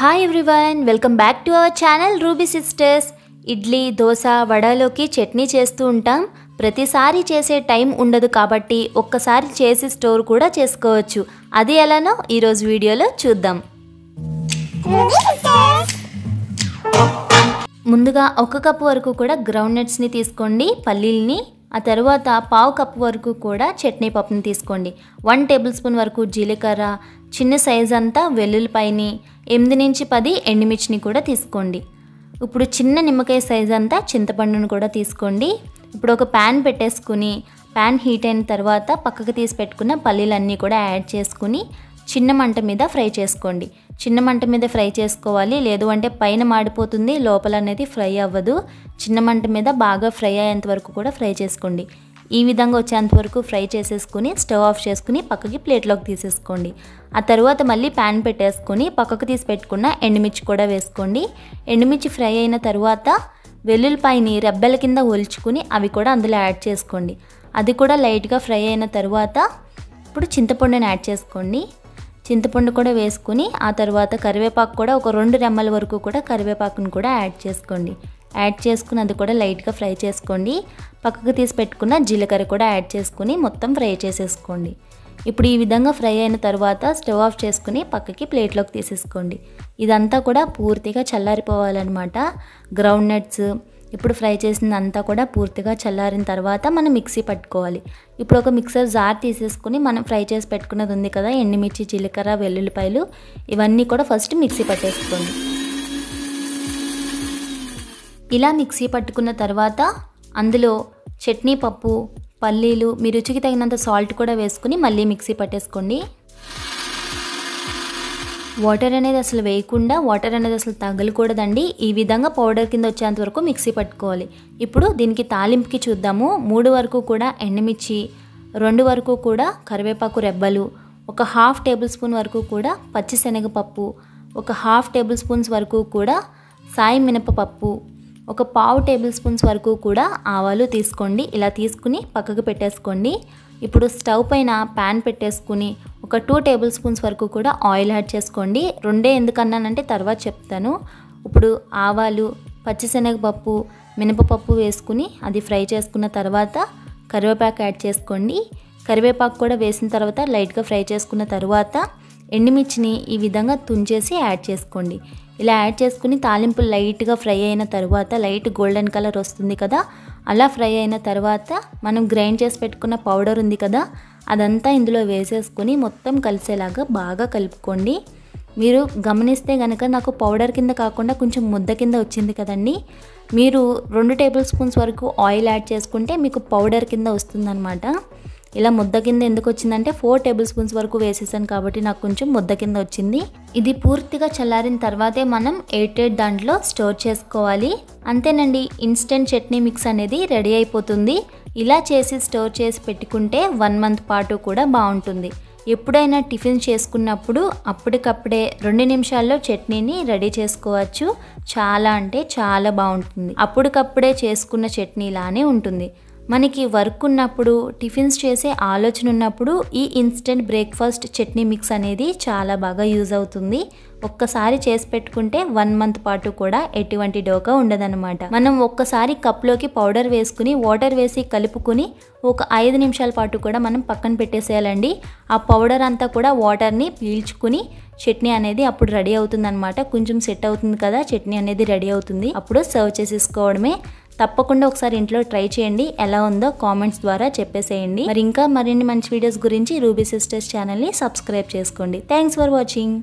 Hi everyone, welcome back to our channel Ruby sisters. Idli, dosa, వడలోకి చట్నీ చేస్తూ ఉంటాం. ప్రతిసారి చేసే టైం ఉండదు కాబట్టి ఒక్కసారి చేసి స్టోర్ కూడా చేసుకోవచ్చు. అది ఎలానో ఈరోజు వీడియోలో చూద్దాం. ముందుగా 1 కప్పు వరకు కూడా గ్రౌండ్ నట్స్ని తీసుకోండి, పల్లీల్ని. ఆ తర్వాత 1/2 కప్పు వరకు కూడా చట్నీ పప్పుని తీసుకోండి. 1 టేబుల్ స్పూన్ వరకు జీలకర్ర, చిన్న సైజ్ అంతా వెల్లుల్లిపాయని, 8 నుంచి 10 ఎండుమిర్చిని కూడా తీసుకోండి. ఇప్పుడు చిన్న నిమ్మకాయ సైజ్ అంతా చింతపండును కూడా తీసుకోండి. ఇప్పుడు ఒక ప్యాన్ పెట్టేసుకుని ప్యాన్ హీట్ అయిన తర్వాత పక్కకు తీసి పెట్టుకున్న పల్లీలన్నీ కూడా యాడ్ చేసుకుని చిన్న మంట మీద ఫ్రై చేసుకోండి. చిన్న మంట మీద ఫ్రై చేసుకోవాలి, లేదు అంటే పైన మాడిపోతుంది, లోపల అనేది ఫ్రై అవ్వదు. చిన్న మంట మీద బాగా ఫ్రై అయ్యేంత వరకు కూడా ఫ్రై చేసుకోండి. ఈ విధంగా వచ్చేంత వరకు ఫ్రై చేసేసుకుని స్టవ్ ఆఫ్ చేసుకుని పక్కకి ప్లేట్లోకి తీసేసుకోండి. ఆ తర్వాత మళ్ళీ ప్యాన్ పెట్టేసుకొని పక్కకు తీసి పెట్టుకున్న ఎండుమిర్చి కూడా వేసుకోండి. ఎండుమిర్చి ఫ్రై అయిన తర్వాత వెల్లుల్లిపాయని రెబ్బల కింద ఒలుచుకుని అవి కూడా అందులో యాడ్ చేసుకోండి. అది కూడా లైట్గా ఫ్రై అయిన తర్వాత ఇప్పుడు చింతపండుని యాడ్ చేసుకోండి. చింతపండు కూడా వేసుకుని ఆ తర్వాత కరివేపాకు కూడా ఒక 2 రెమ్మల వరకు కూడా కరివేపాకును కూడా యాడ్ చేసుకోండి. యాడ్ చేసుకుని అది కూడా లైట్గా ఫ్రై చేసుకోండి. పక్కకు తీసి పెట్టుకున్న జీలకర్ర కూడా యాడ్ చేసుకుని మొత్తం ఫ్రై చేసేసుకోండి. ఇప్పుడు ఈ విధంగా ఫ్రై అయిన తర్వాత స్టవ్ ఆఫ్ చేసుకుని పక్కకి ప్లేట్లోకి తీసేసుకోండి. ఇదంతా కూడా పూర్తిగా చల్లారిపోవాలన్నమాట. గ్రౌండ్ నట్స్ ఇప్పుడు ఫ్రై చేసిందంతా కూడా పూర్తిగా చల్లారిన తర్వాత మనం మిక్సీ పట్టుకోవాలి. ఇప్పుడు ఒక మిక్సర్ జార్ తీసేసుకుని మనం ఫ్రై చేసి పెట్టుకున్నది ఉంది కదా, ఎండుమిర్చి, జీలకర్ర, వెల్లుల్లిపాయలు, ఇవన్నీ కూడా ఫస్ట్ మిక్సీ పట్టేసుకోండి. ఇలా మిక్సీ పట్టుకున్న తర్వాత అందులో చట్నీ పప్పు, పల్లీలు, మీ రుచికి తగినంత సాల్ట్ కూడా వేసుకుని మళ్ళీ మిక్సీ పట్టేసుకోండి. వాటర్ అనేది అసలు వేయకుండా, వాటర్ అనేది అసలు తగలకూడదండి. ఈ విధంగా పౌడర్ కింద వచ్చేంత వరకు మిక్సీ పట్టుకోవాలి. ఇప్పుడు దీనికి తాలింపుకి చూద్దాము. 3 వరకు కూడా ఎండుమిర్చి, 2 వరకు కూడా కరివేపాకు రెబ్బలు, ఒక 1/2 టేబుల్ స్పూన్ వరకు కూడా పచ్చిశనగపప్పు, ఒక 1/2 టేబుల్ స్పూన్స్ వరకు కూడా సాయి మినపపప్పు, ఒక 1/2 టేబుల్ స్పూన్స్ వరకు కూడా ఆవాలు తీసుకోండి. ఇలా తీసుకుని పక్కకు పెట్టేసుకోండి. ఇప్పుడు స్టవ్ పైన ప్యాన్ పెట్టేసుకుని ఒక 2 టేబుల్ స్పూన్స్ వరకు కూడా ఆయిల్ యాడ్ చేసుకోండి. 2 ఎందుకన్నానంటే తర్వాత చెప్తాను. ఇప్పుడు ఆవాలు, పచ్చిశనగపప్పు, మినపపప్పు వేసుకుని అది ఫ్రై చేసుకున్న తర్వాత కరివేపాకు యాడ్ చేసుకోండి. కరివేపాకు కూడా వేసిన తర్వాత లైట్గా ఫ్రై చేసుకున్న తర్వాత ఎండుమిర్చిని ఈ విధంగా తుంచేసి యాడ్ చేసుకోండి. ఇలా యాడ్ చేసుకుని తాలింపు లైట్గా ఫ్రై అయిన తర్వాత లైట్ గోల్డెన్ కలర్ వస్తుంది కదా, అలా ఫ్రై అయిన తర్వాత మనం గ్రైండ్ చేసి పెట్టుకున్న పౌడర్ ఉంది కదా, అదంతా ఇందులో వేసేసుకొని మొత్తం కలిసేలాగా బాగా కలుపుకోండి. మీరు గమనిస్తే కనుక నాకు పౌడర్ కింద కాకుండా కొంచెం ముద్ద కింద వచ్చింది కదండి. మీరు 2 టేబుల్ స్పూన్స్ వరకు ఆయిల్ యాడ్ చేసుకుంటే మీకు పౌడర్ కింద వస్తుందన్నమాట. ఇలా ముద్ద కింద ఎందుకు వచ్చిందంటే 4 టేబుల్ స్పూన్స్ వరకు వేసేసాను కాబట్టి నాకు కొంచెం ముద్ద కింద వచ్చింది. ఇది పూర్తిగా చల్లారిన తర్వాతే మనం ఎయిర్ దాంట్లో స్టోర్ చేసుకోవాలి. అంతేనండి, ఇన్స్టెంట్ చట్నీ మిక్స్ అనేది రెడీ అయిపోతుంది. ఇలా చేసి స్టోర్ చేసి పెట్టుకుంటే 1 మంత్ పాటు కూడా బాగుంటుంది. ఎప్పుడైనా టిఫిన్ చేసుకున్నప్పుడు అప్పటికప్పుడే 2 నిమిషాల్లో చట్నీని రెడీ చేసుకోవచ్చు. చాలా అంటే చాలా బాగుంటుంది. అప్పటికప్పుడే చేసుకున్న చట్నీలానే ఉంటుంది. మనకి వర్క్ ఉన్నప్పుడు, టిఫిన్స్ చేసే ఆలోచన ఉన్నప్పుడు ఈ ఇన్స్టెంట్ బ్రేక్ఫాస్ట్ చట్నీ మిక్స్ అనేది చాలా బాగా యూజ్ అవుతుంది. ఒక్కసారి చేసి పెట్టుకుంటే 1 మంత్ పాటు కూడా ఎటువంటి డోకా ఉండదన్నమాట. మనం ఒక్కసారి కప్లోకి పౌడర్ వేసుకుని వాటర్ వేసి కలుపుకుని ఒక 5 నిమిషాల పాటు కూడా మనం పక్కన పెట్టేసేయాలండి. ఆ పౌడర్ అంతా కూడా వాటర్ని పీల్చుకుని చట్నీ అనేది అప్పుడు రెడీ అవుతుంది అనమాట. కొంచెం సెట్ అవుతుంది కదా, చట్నీ అనేది రెడీ అవుతుంది. అప్పుడు సర్వ్ చేసేసుకోవడమే. తప్పకుండా ఒకసారి ఇంట్లో ట్రై చేయండి. ఎలా ఉందో కామెంట్స్ ద్వారా చెప్పేసేయండి. మరి ఇంకా మరిన్ని మంచి వీడియోస్ గురించి రూబీ సిస్టర్స్ ఛానల్ని సబ్స్క్రైబ్ చేసుకోండి. Thanks for watching.